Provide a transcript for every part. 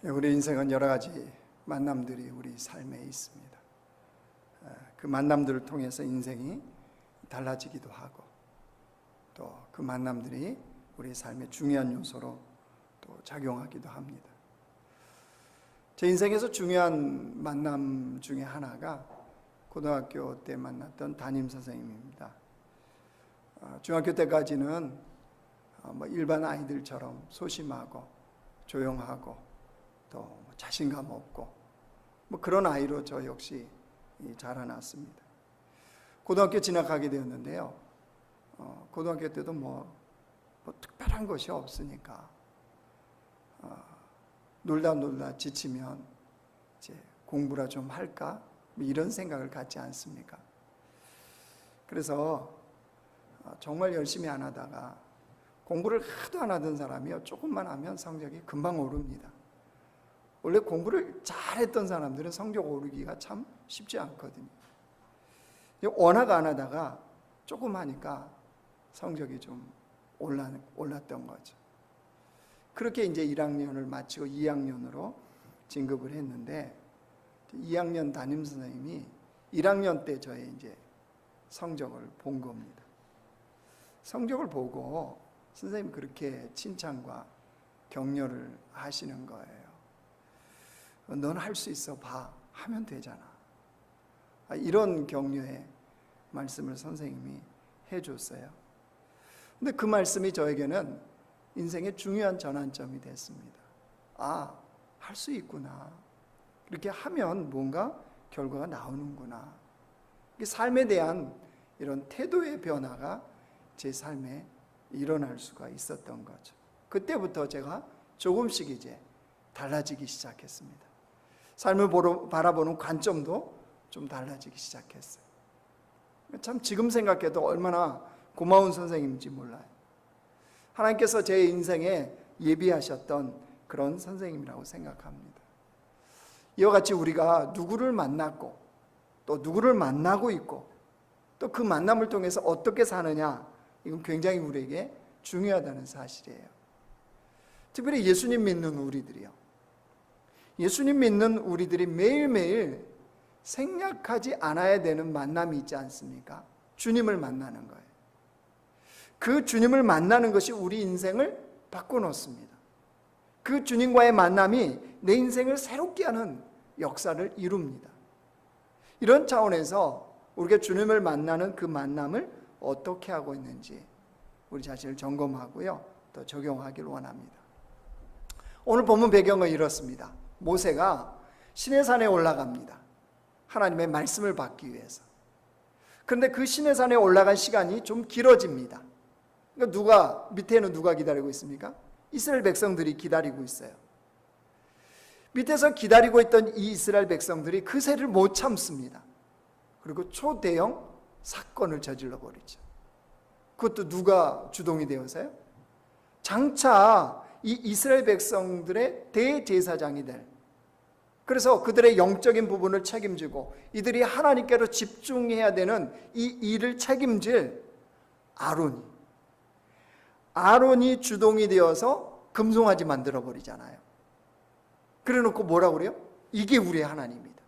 우리 인생은 여러 가지 만남들이 우리 삶에 있습니다. 그 만남들을 통해서 인생이 달라지기도 하고, 또 그 만남들이 우리 삶의 중요한 요소로 또 작용하기도 합니다. 제 인생에서 중요한 만남 중에 하나가 고등학교 때 만났던 담임 선생님입니다. 중학교 때까지는 일반 아이들처럼 소심하고 조용하고 또 자신감 없고 그런 아이로 저 역시 자라났습니다. 고등학교 진학하게 되었는데요. 고등학교 때도 뭐 특별한 것이 없으니까 놀다 지치면 이제 공부라 좀 할까 이런 생각을 갖지 않습니까? 그래서 정말 열심히 안 하다가 공부를 하도 안 하던 사람이요, 조금만 하면 성적이 금방 오릅니다. 원래 공부를 잘했던 사람들은 성적 오르기가 참 쉽지 않거든요. 워낙 안 하다가 조금 하니까 성적이 좀 올랐던 거죠. 그렇게 이제 1학년을 마치고 2학년으로 진급을 했는데, 2학년 담임 선생님이 1학년 때 저의 이제 성적을 본 겁니다. 성적을 보고 선생님이 그렇게 칭찬과 격려를 하시는 거예요. 넌 할 수 있어, 봐, 하면 되잖아. 이런 격려의 말씀을 선생님이 해줬어요. 근데 그 말씀이 저에게는 인생의 중요한 전환점이 됐습니다. 할 수 있구나. 이렇게 하면 뭔가 결과가 나오는구나. 삶에 대한 이런 태도의 변화가 제 삶에 일어날 수가 있었던 거죠. 그때부터 제가 조금씩 이제 달라지기 시작했습니다. 삶을 바라보는 관점도 좀 달라지기 시작했어요. 참 지금 생각해도 얼마나 고마운 선생님인지 몰라요. 하나님께서 제 인생에 예비하셨던 그런 선생님이라고 생각합니다. 이와 같이 우리가 누구를 만났고 또 누구를 만나고 있고 또 그 만남을 통해서 어떻게 사느냐, 이건 굉장히 우리에게 중요하다는 사실이에요. 특별히 예수님 믿는 우리들이요. 예수님 믿는 우리들이 매일매일 생략하지 않아야 되는 만남이 있지 않습니까? 주님을 만나는 거예요. 그 주님을 만나는 것이 우리 인생을 바꿔놓습니다. 그 주님과의 만남이 내 인생을 새롭게 하는 역사를 이룹니다. 이런 차원에서 우리가 주님을 만나는 그 만남을 어떻게 하고 있는지 우리 자신을 점검하고요, 또 적용하길 원합니다. 오늘 본문 배경은 이렇습니다. 모세가 시내산에 올라갑니다. 하나님의 말씀을 받기 위해서. 그런데 그 시내산에 올라간 시간이 좀 길어집니다. 그러니까 밑에는 누가 기다리고 있습니까? 이스라엘 백성들이 기다리고 있어요. 밑에서 기다리고 있던 이 이스라엘 백성들이 그새를 못 참습니다. 그리고 초대형 사건을 저질러 버리죠. 그것도 누가 주동이 되어서요? 장차 이 이스라엘 백성들의 대제사장이 될, 그래서 그들의 영적인 부분을 책임지고 이들이 하나님께로 집중해야 되는 이 일을 책임질 아론이 주동이 되어서 금송아지 만들어 버리잖아요. 그래 놓고 뭐라고 그래요? 이게 우리의 하나님이다.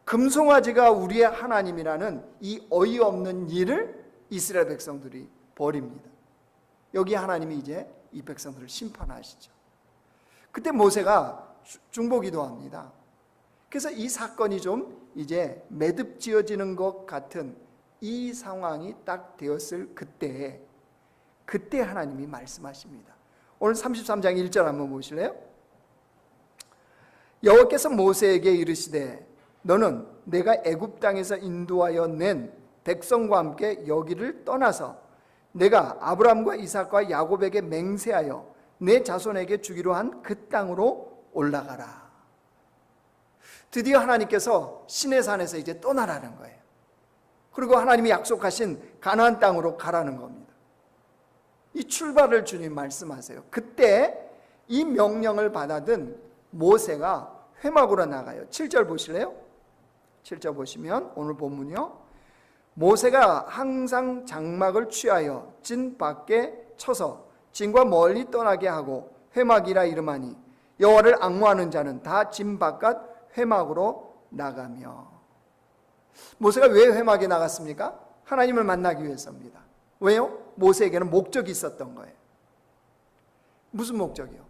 금송아지가 우리의 하나님이라는 이 어이없는 일을 이스라엘 백성들이 벌입니다. 여기 하나님이 이제 이 백성들을 심판하시죠. 그때 모세가 중보기도 합니다. 그래서 이 사건이 좀 이제 매듭지어지는 것 같은 이 상황이 딱 되었을 그때 하나님이 말씀하십니다. 오늘 33장 1절 한번 보실래요? 여호와께서 모세에게 이르시되 너는 내가 애굽 땅에서 인도하여 낸 백성과 함께 여기를 떠나서 내가 아브라함과 이삭과 야곱에게 맹세하여 내 자손에게 주기로 한 그 땅으로 올라가라. 드디어 하나님께서 시내산에서 이제 떠나라는 거예요. 그리고 하나님이 약속하신 가나안 땅으로 가라는 겁니다. 이 출발을 주님 말씀하세요. 그때 이 명령을 받아든 모세가 회막으로 나가요. 7절 보실래요? 7절 보시면 오늘 본문이요. 모세가 항상 장막을 취하여 진 밖에 쳐서 진과 멀리 떠나게 하고 회막이라 이름하니 여호와를 앙모하는 자는 다 진 바깥 회막으로 나가며. 모세가 왜 회막에 나갔습니까? 하나님을 만나기 위해서입니다. 왜요? 모세에게는 목적이 있었던 거예요. 무슨 목적이요?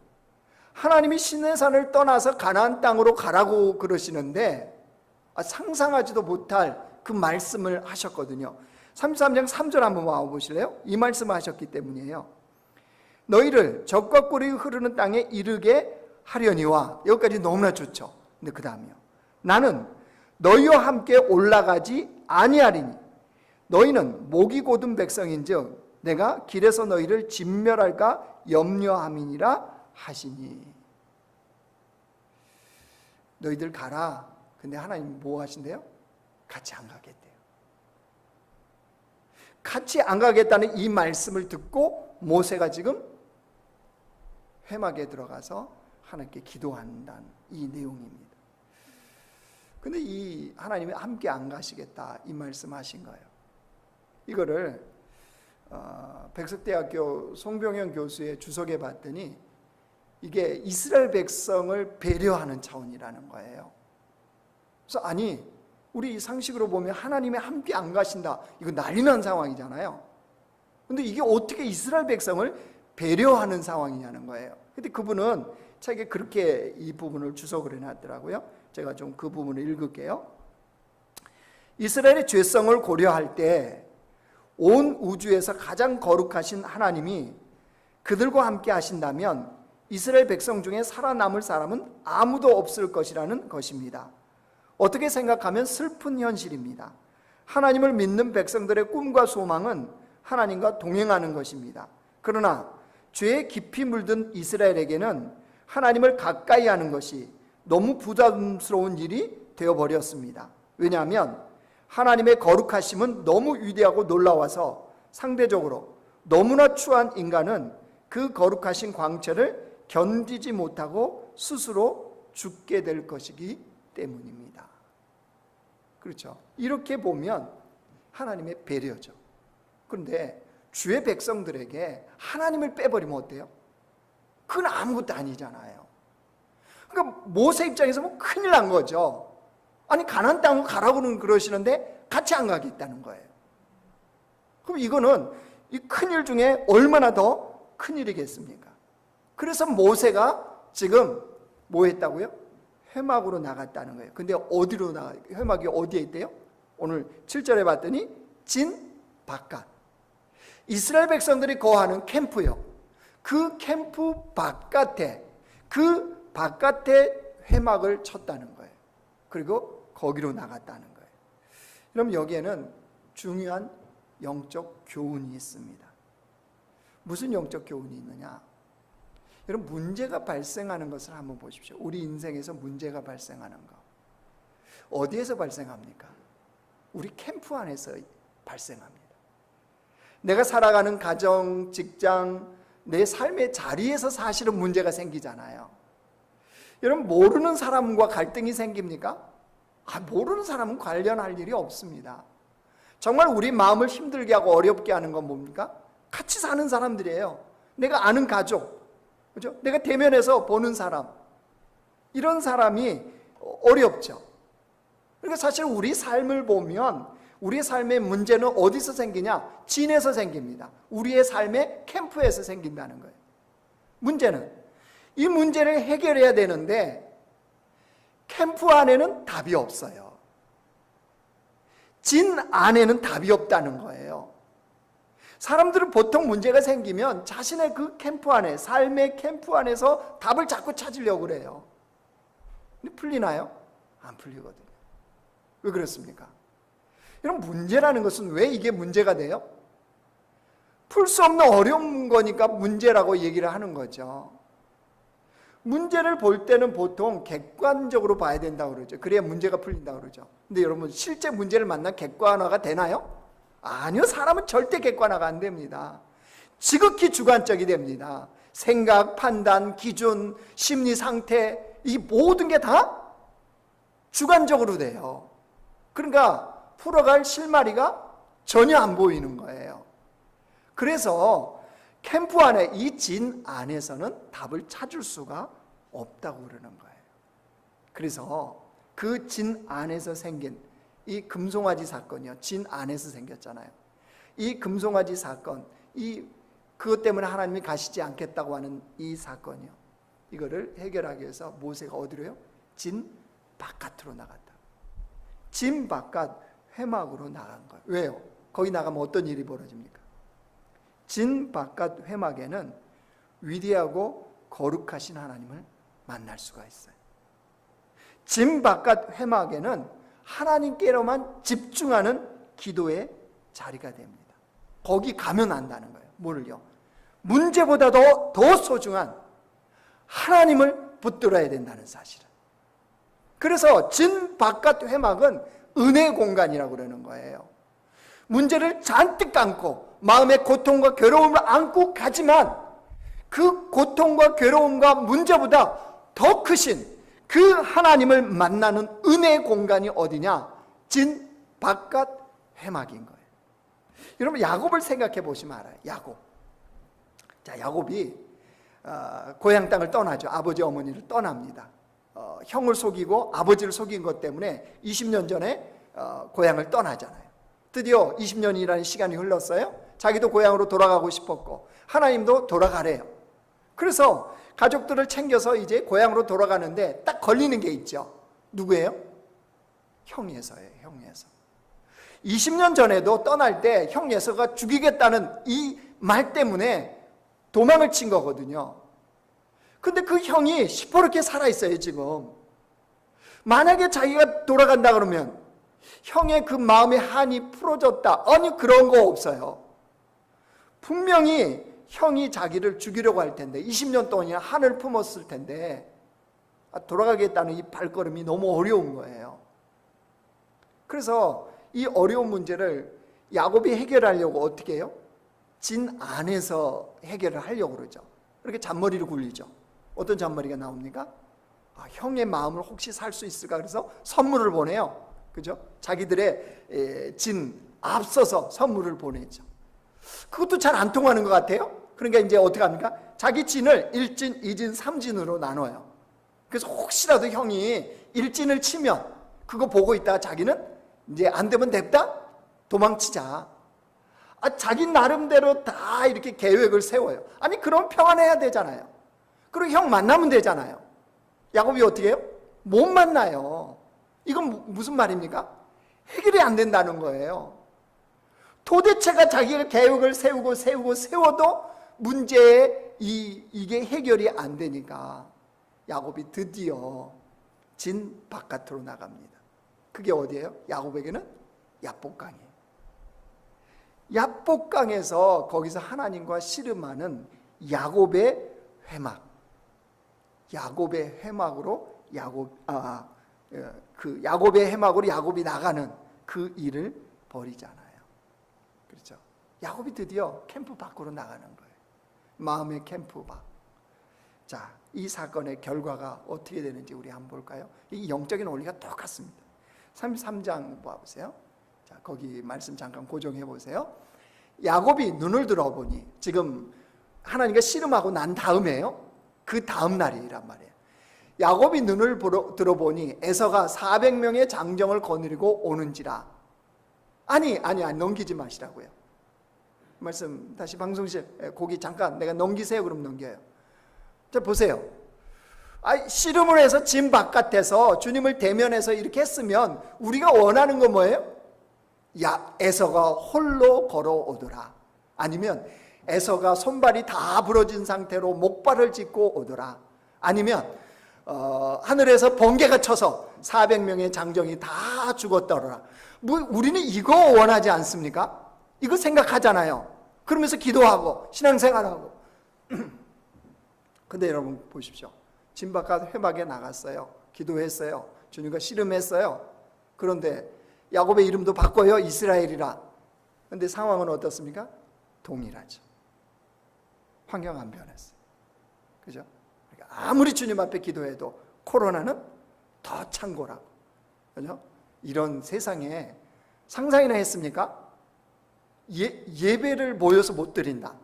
하나님이 시내산을 떠나서 가나안 땅으로 가라고 그러시는데 상상하지도 못할 그 말씀을 하셨거든요. 33장 3절 한번 와보실래요? 이 말씀을 하셨기 때문이에요. 너희를 적과 꿀이 흐르는 땅에 이르게 하려니와. 여기까지 너무나 좋죠. 근데 그 다음이요. 나는 너희와 함께 올라가지 아니하리니 너희는 목이 곧은 백성인즉 내가 길에서 너희를 진멸할까 염려함이니라 하시니. 너희들 가라. 근데 하나님 뭐 하신대요? 같이 안 가겠대요. 같이 안 가겠다는 이 말씀을 듣고 모세가 지금 회막에 들어가서 하나님께 기도한다는 이 내용입니다. 근데 이 하나님이 함께 안 가시겠다 이 말씀하신 거예요. 이거를 백석대학교 송병현 교수의 주석에 봤더니 이게 이스라엘 백성을 배려하는 차원이라는 거예요. 그래서 아니 우리 상식으로 보면 하나님이 함께 안 가신다 이거 난리 난 상황이잖아요. 근데 이게 어떻게 이스라엘 백성을 배려하는 상황이냐는 거예요. 근데 그분은 책에 그렇게 이 부분을 주석을 해놨더라고요. 제가 좀 그 부분을 읽을게요. 이스라엘의 죄성을 고려할 때 온 우주에서 가장 거룩하신 하나님이 그들과 함께 하신다면 이스라엘 백성 중에 살아남을 사람은 아무도 없을 것이라는 것입니다. 어떻게 생각하면 슬픈 현실입니다. 하나님을 믿는 백성들의 꿈과 소망은 하나님과 동행하는 것입니다. 그러나 죄에 깊이 물든 이스라엘에게는 하나님을 가까이 하는 것이 너무 부담스러운 일이 되어버렸습니다. 왜냐하면 하나님의 거룩하심은 너무 위대하고 놀라워서 상대적으로 너무나 추한 인간은 그 거룩하신 광채를 견디지 못하고 스스로 죽게 될 것이기 때문입니다. 그렇죠? 이렇게 보면 하나님의 배려죠. 그런데 주의 백성들에게 하나님을 빼버리면 어때요? 그건 아무것도 아니잖아요. 그러니까 모세 입장에서 뭐 큰일 난 거죠. 아니 가나안 땅으로 가라고는 그러시는데 같이 안 가겠다는 거예요. 그럼 이거는 이 큰일 중에 얼마나 더 큰일이겠습니까? 그래서 모세가 지금 뭐 했다고요? 회막으로 나갔다는 거예요. 근데 어디로 회막이 어디에 있대요? 오늘 7절에 봤더니 진 바깥. 이스라엘 백성들이 거하는 캠프요. 그 캠프 바깥에 회막을 쳤다는 거예요. 그리고 거기로 나갔다는 거예요. 그럼 여기에는 중요한 영적 교훈이 있습니다. 무슨 영적 교훈이 있느냐? 여러분 문제가 발생하는 것을 한번 보십시오. 우리 인생에서 문제가 발생하는 거 어디에서 발생합니까? 우리 캠프 안에서 발생합니다. 내가 살아가는 가정, 직장, 내 삶의 자리에서 사실은 문제가 생기잖아요. 여러분 모르는 사람과 갈등이 생깁니까? 모르는 사람은 관련할 일이 없습니다. 정말 우리 마음을 힘들게 하고 어렵게 하는 건 뭡니까? 같이 사는 사람들이에요. 내가 아는 가족, 그죠? 내가 대면해서 보는 사람, 이런 사람이 어렵죠. 그러니까 사실 우리 삶을 보면 우리의 삶의 문제는 어디서 생기냐? 진에서 생깁니다. 우리의 삶의 캠프에서 생긴다는 거예요. 문제는 이 문제를 해결해야 되는데 캠프 안에는 답이 없어요. 진 안에는 답이 없다는 거예요. 사람들은 보통 문제가 생기면 자신의 그 캠프 안에, 삶의 캠프 안에서 답을 자꾸 찾으려고 그래요. 근데 풀리나요? 안 풀리거든요. 왜 그렇습니까? 이런 문제라는 것은 왜 이게 문제가 돼요? 풀 수 없는 어려운 거니까 문제라고 얘기를 하는 거죠. 문제를 볼 때는 보통 객관적으로 봐야 된다고 그러죠. 그래야 문제가 풀린다고 그러죠. 근데 여러분 실제 문제를 만나 객관화가 되나요? 아니요. 사람은 절대 객관화가 안 됩니다. 지극히 주관적이 됩니다. 생각, 판단, 기준, 심리 상태 이 모든 게 다 주관적으로 돼요. 그러니까 풀어갈 실마리가 전혀 안 보이는 거예요. 그래서 캠프 안에 이 진 안에서는 답을 찾을 수가 없다고 그러는 거예요. 그래서 그 진 안에서 생긴 이 금송아지 사건이요, 진 안에서 생겼잖아요. 이 금송아지 사건, 그것 때문에 하나님이 가시지 않겠다고 하는 이 사건이요, 이거를 해결하기 위해서 모세가 어디로요? 진 바깥으로 나갔다. 진 바깥 회막으로 나간 거예요. 왜요? 거기 나가면 어떤 일이 벌어집니까? 진 바깥 회막에는 위대하고 거룩하신 하나님을 만날 수가 있어요. 진 바깥 회막에는 하나님께로만 집중하는 기도의 자리가 됩니다. 거기 가면 안다는 거예요. 뭐를요? 문제보다도 더 소중한 하나님을 붙들어야 된다는 사실을. 그래서 진 바깥 회막은 은혜 공간이라고 그러는 거예요. 문제를 잔뜩 안고 마음의 고통과 괴로움을 안고 가지만 그 고통과 괴로움과 문제보다 더 크신 그 하나님을 만나는 은혜 공간이 어디냐? 진 바깥 회막인 거예요. 여러분, 야곱을 생각해 보시면 알아요. 야곱. 자, 야곱이 고향 땅을 떠나죠. 아버지 어머니를 떠납니다. 형을 속이고 아버지를 속인 것 때문에 20년 전에 고향을 떠나잖아요. 드디어 20년이라는 시간이 흘렀어요. 자기도 고향으로 돌아가고 싶었고 하나님도 돌아가래요. 그래서 가족들을 챙겨서 이제 고향으로 돌아가는데 딱 걸리는 게 있죠. 누구예요? 형 예서예요. 형 예서. 20년 전에도 떠날 때 형 예서가 죽이겠다는 이 말 때문에 도망을 친 거거든요. 근데 그 형이 시퍼렇게 살아있어요. 지금 만약에 자기가 돌아간다 그러면 형의 그 마음의 한이 풀어졌다, 아니 그런 거 없어요. 분명히 형이 자기를 죽이려고 할 텐데 20년 동안이나 한을 품었을 텐데 돌아가겠다는 이 발걸음이 너무 어려운 거예요. 그래서 이 어려운 문제를 야곱이 해결하려고 어떻게 해요? 진 안에서 해결을 하려고 그러죠. 그렇게 잔머리를 굴리죠. 어떤 잔머리가 나옵니까? 형의 마음을 혹시 살 수 있을까? 그래서 선물을 보내요. 그죠? 자기들의 진 앞서서 선물을 보내죠. 그것도 잘 안 통하는 것 같아요. 그러니까 이제 어떻게 합니까? 자기 진을 1진, 2진, 3진으로 나눠요. 그래서 혹시라도 형이 1진을 치면 그거 보고 있다가 자기는 이제 안 되면 냅다 도망치자. 자기 나름대로 다 이렇게 계획을 세워요. 아니 그럼 평안해야 되잖아요. 그리고 형 만나면 되잖아요. 야곱이 어떻게 해요? 못 만나요. 이건 무슨 말입니까? 해결이 안 된다는 거예요. 도대체가 자기의 계획을 세워도 문제에 이게 해결이 안 되니까 야곱이 드디어 진 바깥으로 나갑니다. 그게 어디예요? 야곱에게는 야복강이에요. 야복강에서 거기서 하나님과 씨름하는 야곱의 회막, 야곱의 회막으로 야곱의 해막으로 야곱이 나가는 그 일을 벌이잖아요. 그렇죠? 야곱이 드디어 캠프 밖으로 나가는 거예요. 마음의 캠프 밖. 자, 이 사건의 결과가 어떻게 되는지 우리 한번 볼까요? 이 영적인 원리가 똑같습니다. 33장 봐보세요. 자, 거기 말씀 잠깐 고정해 보세요. 야곱이 눈을 들어보니, 지금 하나님과 씨름하고 난 다음에요. 그 다음 날이란 말이에요. 야곱이 눈을 들어보니 에서가 400명의 장정을 거느리고 오는지라. 아니 넘기지 마시라고요. 말씀 다시 방송실 거기 잠깐 내가 넘기세요. 그럼 넘겨요. 자, 보세요. 씨름을 해서 진 바깥에서 주님을 대면해서 이렇게 했으면 우리가 원하는 건 뭐예요? 에서가 홀로 걸어오더라. 아니면 에서가 손발이 다 부러진 상태로 목발을 짚고 오더라. 아니면 하늘에서 번개가 쳐서 400명의 장정이 다 죽었더라. 우리는 이거 원하지 않습니까? 이거 생각하잖아요. 그러면서 기도하고 신앙생활하고. 근데 여러분 보십시오. 진 바깥 회막에 나갔어요. 기도했어요. 주님과 씨름했어요. 그런데 야곱의 이름도 바꿔요. 이스라엘이라. 그런데 상황은 어떻습니까? 동일하죠. 환경 안 변했어요. 그죠? 그러니까 아무리 주님 앞에 기도해도 코로나는 더 창고라고. 그죠? 이런 세상에 상상이나 했습니까? 예배를 모여서 못 드린다.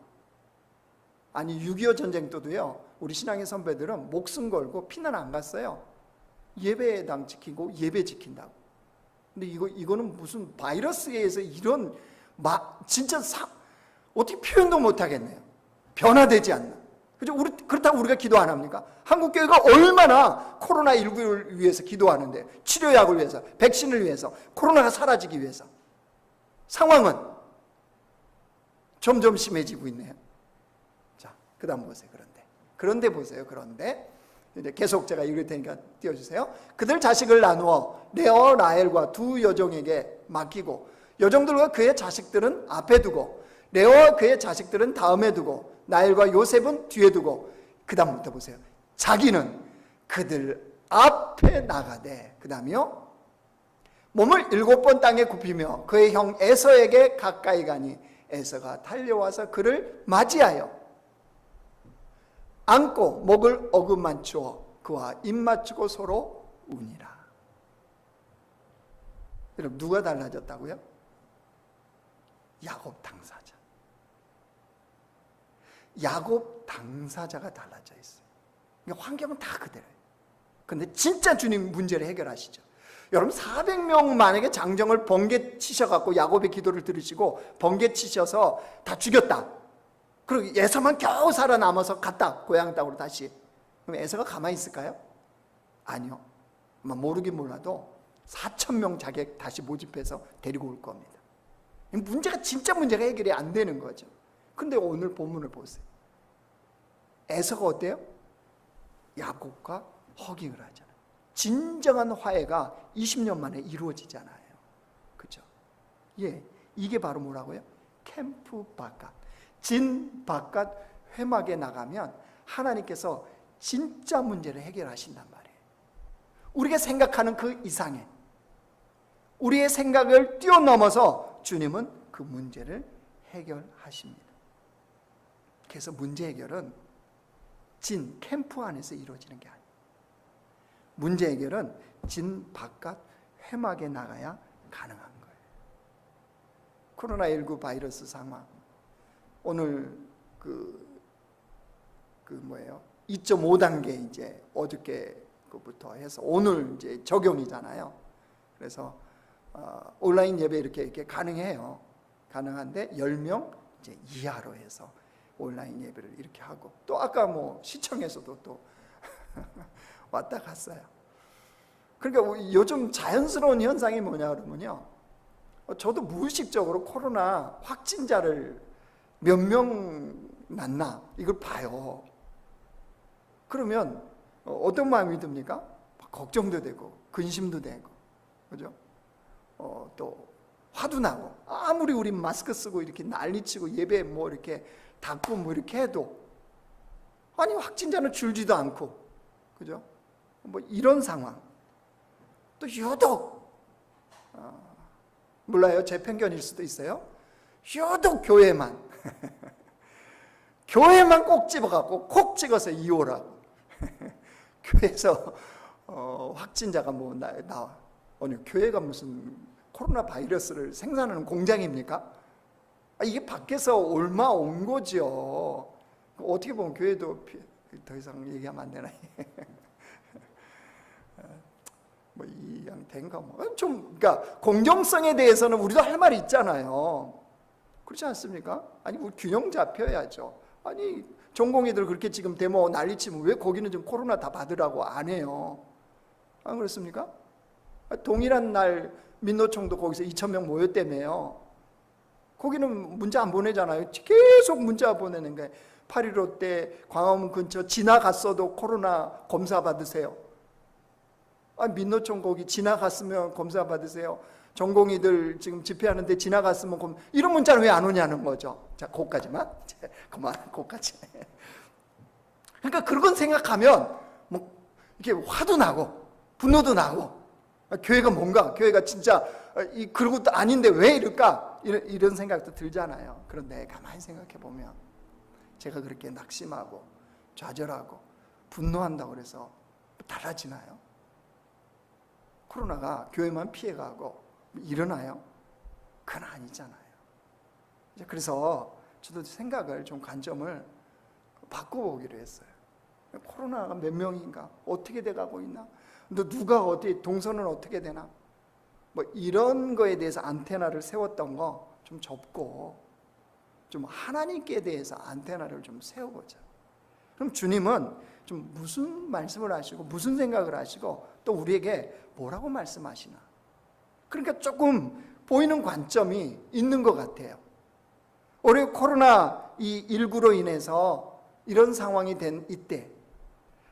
아니 6.25 전쟁 때도요, 우리 신앙의 선배들은 목숨 걸고 피난 안 갔어요. 예배당 지키고 예배 지킨다고. 근데 이거는 무슨 바이러스에 의해서 이런 진짜 어떻게 표현도 못 하겠네요. 변화되지 않나. 그죠? 그렇다고 우리가 기도 안 합니까? 한국교회가 얼마나 코로나19를 위해서 기도하는데, 치료약을 위해서, 백신을 위해서, 코로나가 사라지기 위해서. 상황은 점점 심해지고 있네요. 자, 그 다음 보세요. 그런데 보세요. 그런데 이제 계속 제가 읽을 테니까 띄워주세요. 그들 자식을 나누어 레어 라헬과 두 여종에게 맡기고, 여종들과 그의 자식들은 앞에 두고, 레어와 그의 자식들은 다음에 두고, 라헬과 요셉은 뒤에 두고, 그 다음부터 보세요. 자기는 그들 앞에 나가되, 그 다음이요, 몸을 7번 땅에 굽히며 그의 형 에서에게 가까이 가니 에서가 달려와서 그를 맞이하여 안고 목을 어루만추어 그와 입 맞추고 서로 우니라. 여러분, 누가 달라졌다고요? 야곱 당사자. 야곱 당사자가 달라져 있어요. 환경은 다 그대로예요. 근데 진짜 주님 문제를 해결하시죠. 여러분, 400명 만약에 장정을 번개 치셔갖고 야곱의 기도를 들으시고 번개 치셔서 다 죽였다. 그리고 에서만 겨우 살아남아서 갔다, 고향 땅으로 다시. 그럼 에서가 가만히 있을까요? 아니요. 모르긴 몰라도 4,000명 자객 다시 모집해서 데리고 올 겁니다. 진짜 문제가 해결이 안 되는 거죠. 근데 오늘 본문을 보세요. 에서가 어때요? 야곱과 허깅을 하잖아요. 진정한 화해가 20년 만에 이루어지잖아요. 그죠? 예, 이게 바로 뭐라고요? 캠프 바깥, 진 바깥 회막에 나가면 하나님께서 진짜 문제를 해결하신단 말이에요. 우리가 생각하는 그 이상의, 우리의 생각을 뛰어넘어서 주님은 그 문제를 해결하십니다. 그래서 문제 해결은 진 캠프 안에서 이루어지는 게 아니에요. 문제 해결은 진 바깥 회막에 나가야 가능한 거예요. 코로나19 바이러스 상황, 오늘 2.5단계 이제 어저께부터 해서 오늘 이제 적용이잖아요. 그래서 온라인 예배 이렇게 가능해요. 가능한데 10명 이제 이하로 해서 온라인 예배를 이렇게 하고, 또 아까 시청에서도 또 왔다 갔어요. 그러니까 요즘 자연스러운 현상이 뭐냐 그러면요, 저도 무의식적으로 코로나 확진자를 몇 명 났나 이걸 봐요. 그러면 어떤 마음이 듭니까? 걱정도 되고 근심도 되고, 그죠? 또 화도 나고, 아무리 우리 마스크 쓰고 이렇게 난리치고 예배 이렇게 닫고 이렇게 해도 아니 확진자는 줄지도 않고, 그죠? 이런 상황. 또 유독 몰라요, 제 편견일 수도 있어요. 유독 교회만 교회만 꼭 집어갖고 콕 찍어서 이호라고 교회에서 확진자가 나와. 아니, 교회가 무슨 코로나 바이러스를 생산하는 공장입니까? 이게 밖에서 얼마 온 거죠. 어떻게 보면 교회도 더 이상 얘기하면 안 되나? 이양된가 그러니까 공정성에 대해서는 우리도 할 말이 있잖아요. 그렇지 않습니까? 아니, 우리 균형 잡혀야죠. 아니, 전공의들 그렇게 지금 데모 난리치면 왜 거기는 좀 코로나 다 받으라고 안 해요? 안 그렇습니까? 동일한 날 민노총도 거기서 2,000명 모였다며요. 거기는 문자 안 보내잖아요. 계속 문자 보내는 거예요. 8.15 때 광화문 근처 지나갔어도 코로나 검사 받으세요. 민노총 거기 지나갔으면 검사 받으세요. 전공의들 지금 집회하는데 지나갔으면 이런 문자는 왜 안 오냐는 거죠. 자, 거기까지만. 그만, 거기까지. 그러니까 그런 생각하면 이렇게 화도 나고 분노도 나고, 교회가 교회가 진짜 그러고 또 아닌데 왜 이럴까? 이런 생각도 들잖아요. 그런데 가만히 생각해 보면 제가 그렇게 낙심하고 좌절하고 분노한다고 그래서 달라지나요? 코로나가 교회만 피해가고 일어나요? 그건 아니잖아요. 그래서 저도 생각을 관점을 바꿔보기로 했어요. 코로나가 몇 명인가? 어떻게 돼가고 있나? 너 누가 어디 동선은 어떻게 되나? 뭐 이런 거에 대해서 안테나를 세웠던 거 좀 접고 좀 하나님께 대해서 안테나를 좀 세워보자. 그럼 주님은 좀 무슨 말씀을 하시고 무슨 생각을 하시고 또 우리에게 뭐라고 말씀하시나? 그러니까 조금 보이는 관점이 있는 것 같아요. 올해 코로나19로 인해서 이런 상황이 된 이때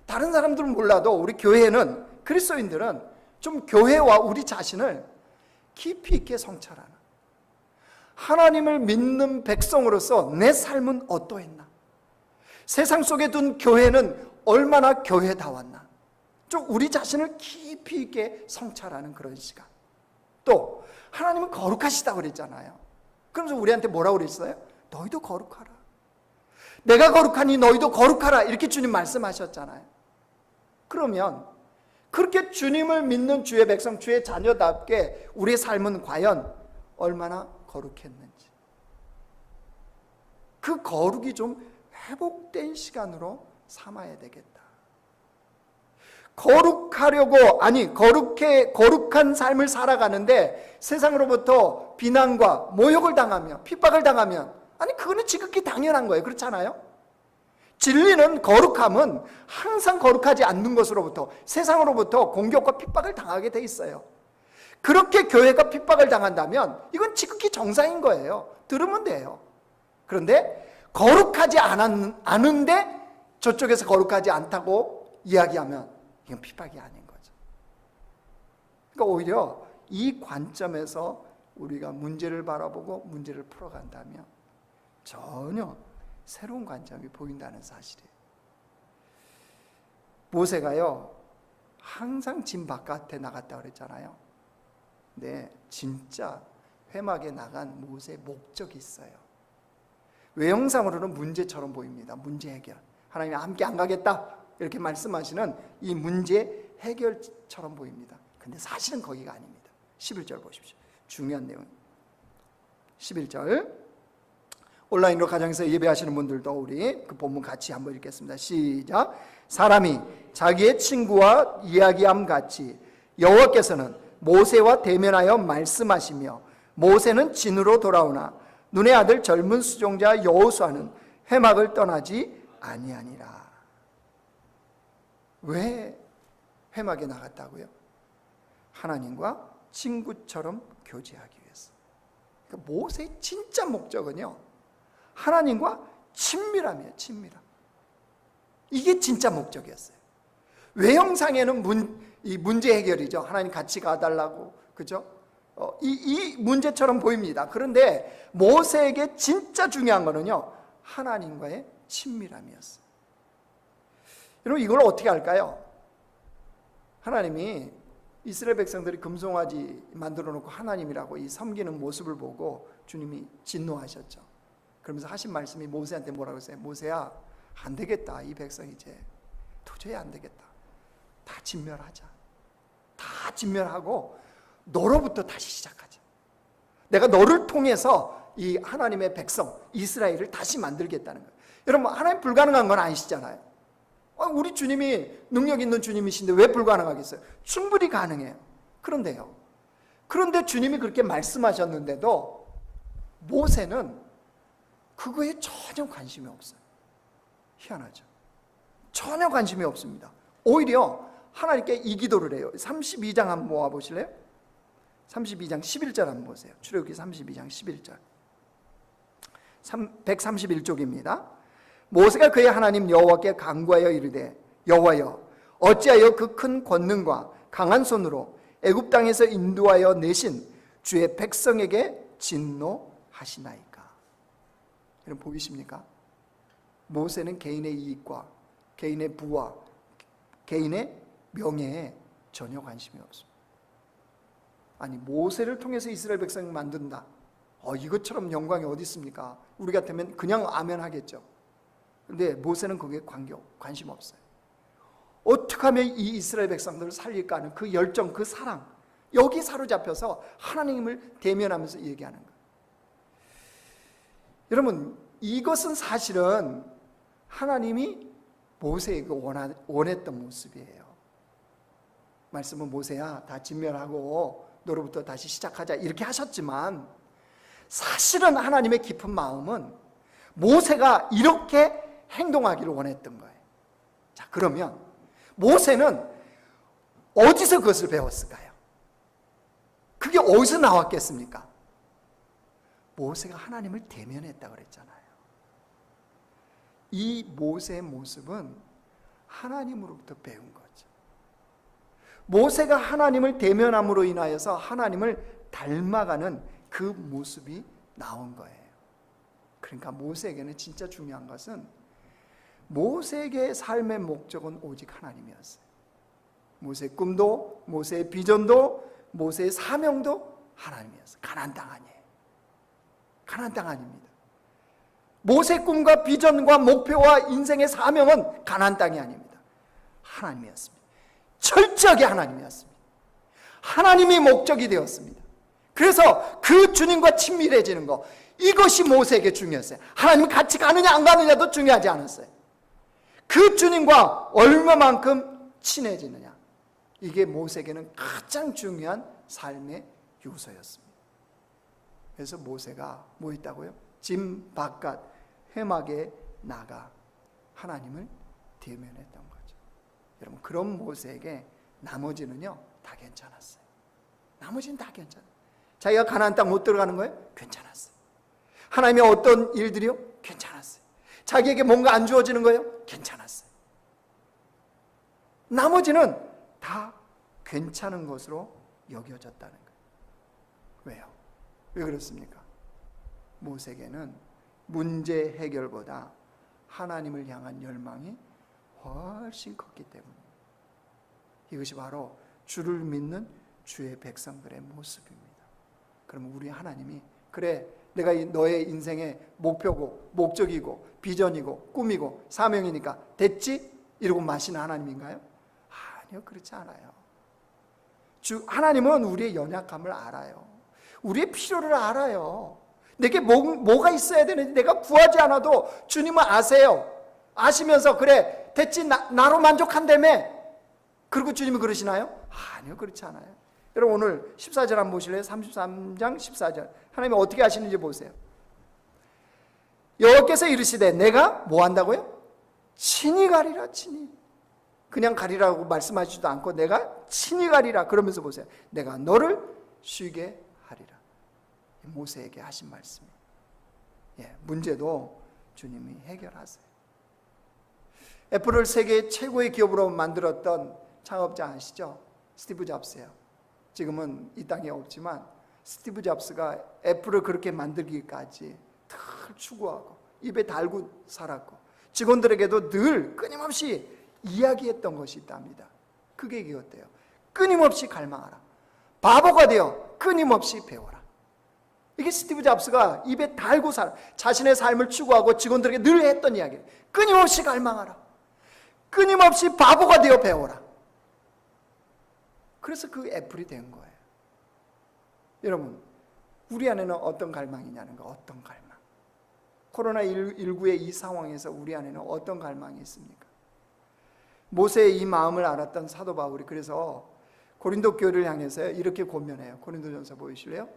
다른 사람들은 몰라도 우리 교회는 그리스도인들은 좀 교회와 우리 자신을 깊이 있게 성찰하는, 하나님을 믿는 백성으로서 내 삶은 어떠했나? 세상 속에 둔 교회는 얼마나 교회다웠나? 좀 우리 자신을 깊이 있게 성찰하는 그런 시간. 또 하나님은 거룩하시다고 그랬잖아요. 그러면서 우리한테 뭐라고 그랬어요? 너희도 거룩하라. 내가 거룩하니 너희도 거룩하라. 이렇게 주님 말씀하셨잖아요. 그러면 그렇게 주님을 믿는 주의 백성, 주의 자녀답게 우리의 삶은 과연 얼마나 거룩했는지, 그 거룩이 좀 회복된 시간으로 삼아야 되겠다. 거룩한 삶을 살아가는데 세상으로부터 비난과 모욕을 당하며 핍박을 당하면, 아니 그거는 지극히 당연한 거예요. 그렇잖아요? 진리는, 거룩함은 항상 거룩하지 않는 것으로부터, 세상으로부터 공격과 핍박을 당하게 돼 있어요. 그렇게 교회가 핍박을 당한다면 이건 지극히 정상인 거예요. 들으면 돼요. 그런데 거룩하지 않은데 저쪽에서 거룩하지 않다고 이야기하면 이건 핍박이 아닌 거죠. 그러니까 오히려 이 관점에서 우리가 문제를 바라보고 문제를 풀어간다면 전혀 새로운 관점이 보인다는 사실이에요. 모세가요 항상 진 바깥에 나갔다 그랬잖아요. 네, 진짜 회막에 나간 모세의 목적이 있어요. 외형상으로는 문제처럼 보입니다. 문제 해결. 하나님이 함께 안 가겠다 이렇게 말씀하시는 이 문제 해결처럼 보입니다. 근데 사실은 거기가 아닙니다. 11절 보십시오. 중요한 내용. 11절. 온라인으로 가정에서 예배하시는 분들도 우리 그 본문 같이 한번 읽겠습니다. 시작. 사람이 자기의 친구와 이야기함 같이 여호와께서는 모세와 대면하여 말씀하시며 모세는 진으로 돌아오나 눈의 아들 젊은 수종자 여호수아는 회막을 떠나지 아니하니라. 왜 회막에 나갔다고요? 하나님과 친구처럼 교제하기 위해서. 그러니까 모세의 진짜 목적은요, 하나님과 친밀함이에요. 친밀함. 이게 진짜 목적이었어요. 외형상에는 이 문제 해결이죠. 하나님 같이 가달라고, 그죠? 이 문제처럼 보입니다. 그런데 모세에게 진짜 중요한 거는요, 하나님과의 친밀함이었어요. 여러분, 이걸 어떻게 할까요? 하나님이 이스라엘 백성들이 금송아지 만들어 놓고 하나님이라고 이 섬기는 모습을 보고 주님이 진노하셨죠. 그러면서 하신 말씀이 모세한테 뭐라고 했어요? 모세야, 안 되겠다. 이 백성 이제 도저히 안 되겠다. 다 진멸하자. 다 진멸하고 너로부터 다시 시작하자. 내가 너를 통해서 이 하나님의 백성 이스라엘을 다시 만들겠다는 거예요. 여러분, 하나님 불가능한 건 아니시잖아요. 우리 주님이 능력 있는 주님이신데 왜 불가능하겠어요? 충분히 가능해요. 그런데 주님이 그렇게 말씀하셨는데도 모세는 그거에 전혀 관심이 없어요. 희한하죠. 전혀 관심이 없습니다. 오히려 하나님께 이 기도를 해요. 32장 한번 모아보실래요? 32장 11절 한번 보세요. 출애굽기 32장 11절 131쪽입니다. 모세가 그의 하나님 여호와께 간구하여 이르되 여호와여 어찌하여 그 큰 권능과 강한 손으로 애굽 땅에서 인도하여 내신 주의 백성에게 진노하시나이까. 여러분 보이십니까? 모세는 개인의 이익과 개인의 부와 개인의 명예에 전혀 관심이 없습니다. 아니, 모세를 통해서 이스라엘 백성을 만든다. 이것처럼 영광이 어디 있습니까? 우리 같으면 그냥 아멘 하겠죠. 근데 모세는 거기에 관심 없어요. 어떻게 하면 이 이스라엘 백성들을 살릴까 하는 그 열정, 그 사랑, 여기 사로잡혀서 하나님을 대면하면서 얘기하는 거예요. 여러분, 이것은 사실은 하나님이 모세에게 원했던 모습이에요. 말씀은 모세야 다 진멸하고 너로부터 다시 시작하자 이렇게 하셨지만 사실은 하나님의 깊은 마음은 모세가 이렇게 행동하기를 원했던 거예요. 자, 그러면 모세는 어디서 그것을 배웠을까요? 그게 어디서 나왔겠습니까? 모세가 하나님을 대면했다고 그랬잖아요. 이 모세의 모습은 하나님으로부터 배운 거죠. 모세가 하나님을 대면함으로 인하여서 하나님을 닮아가는 그 모습이 나온 거예요. 그러니까 모세에게는 진짜 중요한 것은 모세에게의 삶의 목적은 오직 하나님이었어요. 모세의 꿈도, 모세의 비전도, 모세의 사명도 하나님이었어요. 가나안 땅 아니에요. 가나안 땅 아닙니다. 모세의 꿈과 비전과 목표와 인생의 사명은 가나안 땅이 아닙니다. 하나님이었습니다. 철저하게 하나님이었습니다. 하나님이 목적이 되었습니다. 그래서 그 주님과 친밀해지는 것, 이것이 모세에게 중요했어요. 하나님 같이 가느냐 안 가느냐도 중요하지 않았어요. 그 주님과 얼마만큼 친해지느냐, 이게 모세에게는 가장 중요한 삶의 요소였습니다. 그래서 모세가 뭐 했다고요? 짐 바깥 회막에 나가 하나님을 대면했던 거죠. 여러분, 그런 모세에게 나머지는요 다 괜찮았어요. 나머지는 다 괜찮아요. 자기가 가나안 땅 못 들어가는 거예요? 괜찮았어요. 하나님의 어떤 일들이요? 괜찮았어요. 자기에게 뭔가 안 주어지는 거예요? 괜찮았어요. 나머지는 다 괜찮은 것으로 여겨졌다는 거예요. 왜요? 왜 그렇습니까? 모세에게는 문제 해결보다 하나님을 향한 열망이 훨씬 컸기 때문입니다. 이것이 바로 주를 믿는 주의 백성들의 모습입니다. 그러면 우리 하나님이 그래, 내가 너의 인생의 목표고 목적이고 비전이고 꿈이고 사명이니까 됐지? 이러고 마시는 하나님인가요? 아니요, 그렇지 않아요. 하나님은 우리의 연약함을 알아요. 우리의 필요를 알아요. 내게 뭐가 있어야 되는지 내가 구하지 않아도 주님은 아세요. 아시면서 그래 됐지, 나로 만족한다며. 그리고 주님이 그러시나요? 아니요, 그렇지 않아요. 여러분, 오늘 14절 한번 보실래요? 33장 14절 하나님이 어떻게 하시는지 보세요. 여호와께서 이르시되 내가 뭐 한다고요? 친히 가리라. 친히. 그냥 가리라고 말씀하시지도 않고 내가 친히 가리라 그러면서 보세요. 내가 너를 쉬게 하리라. 모세에게 하신 말씀이에요. 문제도 주님이 해결하세요. 애플을 세계 최고의 기업으로 만들었던 창업자 아시죠? 스티브 잡스예요. 지금은 이 땅에 없지만 스티브 잡스가 애플을 그렇게 만들기까지 늘 추구하고 입에 달고 살았고 직원들에게도 늘 끊임없이 이야기했던 것이 있답니다. 그게 이거였대요. 끊임없이 갈망하라. 바보가 되어 끊임없이 배워라. 이게 스티브 잡스가 입에 달고 살아 자신의 삶을 추구하고 직원들에게 늘 했던 이야기예요. 끊임없이 갈망하라. 끊임없이 바보가 되어 배워라. 그래서 그 애플이 된 거예요. 여러분, 우리 안에는 어떤 갈망이냐는 거, 어떤 갈망. 코로나19의 이 상황에서 우리 안에는 어떤 갈망이 있습니까? 모세의 이 마음을 알았던 사도 바울이 그래서 고린도 교회를 향해서 이렇게 권면해요. 고린도전서 보이실래요?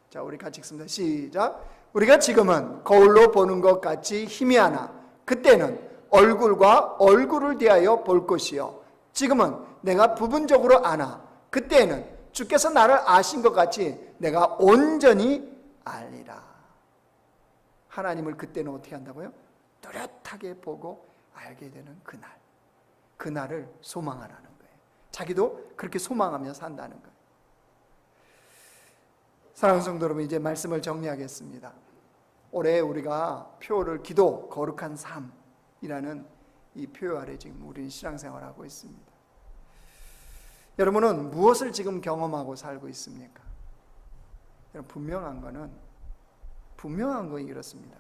자, 우리 같이 읽습니다. 시작. 우리가 지금은 거울로 보는 것 같이 희미하나 그때는 얼굴과 얼굴을 대하여 볼 것이요. 지금은 내가 부분적으로 아나 그때는 주께서 나를 아신 것 같이 내가 온전히 알리라. 하나님을 그때는 어떻게 한다고요? 뚜렷하게 보고 알게 되는 그날. 그날을 소망하라는 거예요. 자기도 그렇게 소망하며 산다는 거예요. 사랑하는 성도 여러분, 이제 말씀을 정리하겠습니다. 올해 우리가 표어를 기도, 거룩한 삶이라는 이 표어 아래 지금 우리는 신앙생활을 하고 있습니다. 여러분은 무엇을 지금 경험하고 살고 있습니까? 여러분, 분명한 건 이렇습니다.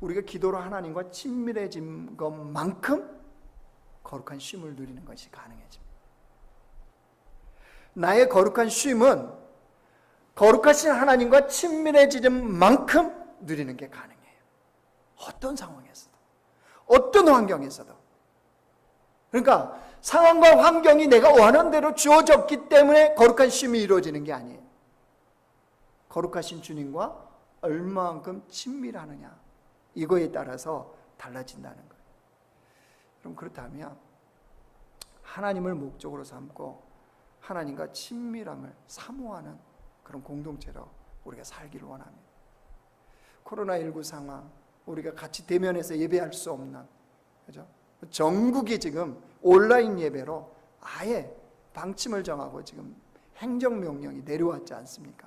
우리가 기도로 하나님과 친밀해진 것만큼 거룩한 쉼을 누리는 것이 가능해집니다. 나의 거룩한 쉼은 거룩하신 하나님과 친밀해지는 만큼 누리는 게 가능해요. 어떤 상황에서도, 어떤 환경에서도. 그러니까 상황과 환경이 내가 원하는 대로 주어졌기 때문에 거룩한 쉼이 이루어지는 게 아니에요. 거룩하신 주님과 얼마만큼 친밀하느냐, 이거에 따라서 달라진다는 거예요. 그럼 그렇다면 하나님을 목적으로 삼고 하나님과 친밀함을 사모하는 그런 공동체로 우리가 살기를 원합니다. 코로나19 상황, 우리가 같이 대면해서 예배할 수 없는, 그죠? 전국이 지금 온라인 예배로 아예 방침을 정하고 지금 행정명령이 내려왔지 않습니까?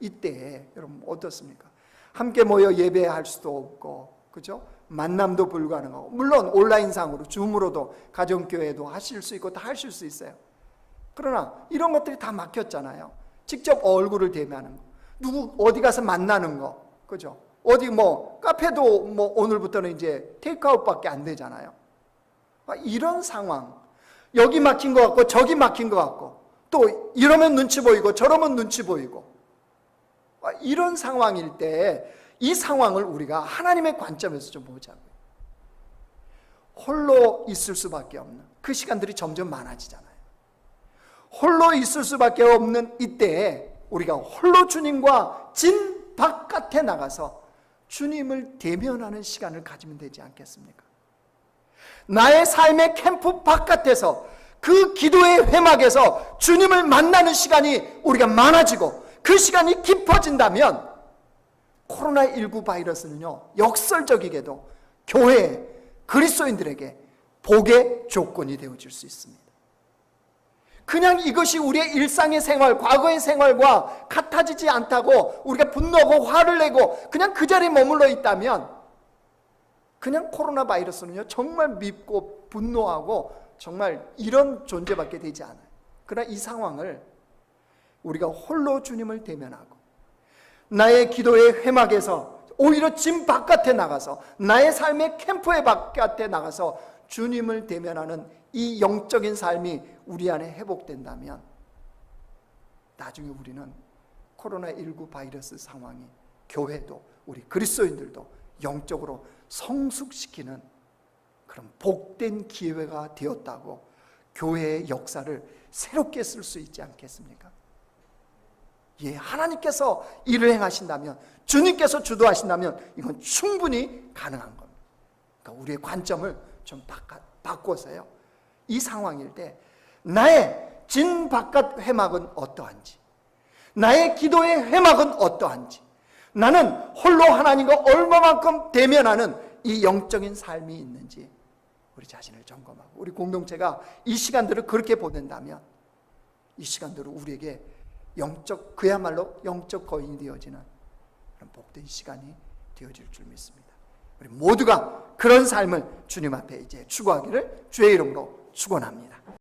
이때 여러분 어떻습니까? 함께 모여 예배할 수도 없고, 그죠? 만남도 불가능하고, 물론 온라인상으로 줌으로도 가정교회도 하실 수 있고 다 하실 수 있어요. 그러나 이런 것들이 다 막혔잖아요. 직접 얼굴을 대면하는 거, 누구 어디 가서 만나는 거, 그죠? 어디 카페도 오늘부터는 이제 테이크아웃밖에 안 되잖아요. 이런 상황, 여기 막힌 것 같고 저기 막힌 것 같고, 또 이러면 눈치 보이고 저러면 눈치 보이고, 이런 상황일 때 이 상황을 우리가 하나님의 관점에서 좀 보자고요. 홀로 있을 수밖에 없는 그 시간들이 점점 많아지잖아요. 홀로 있을 수밖에 없는 이때에 우리가 홀로 주님과 진 바깥에 나가서 주님을 대면하는 시간을 가지면 되지 않겠습니까? 나의 삶의 캠프 바깥에서 그 기도의 회막에서 주님을 만나는 시간이 우리가 많아지고 그 시간이 깊어진다면 코로나19 바이러스는요, 역설적이게도 교회 그리스도인들에게 복의 조건이 되어질 수 있습니다. 그냥 이것이 우리의 일상의 생활, 과거의 생활과 같아지지 않다고 우리가 분노하고 화를 내고 그냥 그 자리에 머물러 있다면 그냥 코로나 바이러스는요, 정말 밉고 분노하고 정말 이런 존재밖에 되지 않아요. 그러나 이 상황을 우리가 홀로 주님을 대면하고 나의 기도의 회막에서 오히려 진 바깥에 나가서 나의 삶의 캠프의 바깥에 나가서 주님을 대면하는 이 영적인 삶이 우리 안에 회복된다면 나중에 우리는 코로나19 바이러스 상황이 교회도 우리 그리스도인들도 영적으로 성숙시키는 그런 복된 기회가 되었다고 교회의 역사를 새롭게 쓸 수 있지 않겠습니까? 예, 하나님께서 일을 행하신다면, 주님께서 주도하신다면 이건 충분히 가능한 겁니다. 그러니까 우리의 관점을 좀 바꿔서요, 이 상황일 때 나의 진 바깥 회막은 어떠한지, 나의 기도의 회막은 어떠한지, 나는 홀로 하나님과 얼마만큼 대면하는 이 영적인 삶이 있는지 우리 자신을 점검하고 우리 공동체가 이 시간들을 그렇게 보낸다면 이 시간들은 우리에게 그야말로 영적 거인이 되어지는 그런 복된 시간이 되어질 줄 믿습니다. 우리 모두가 그런 삶을 주님 앞에 이제 추구하기를 주의 이름으로 축원합니다.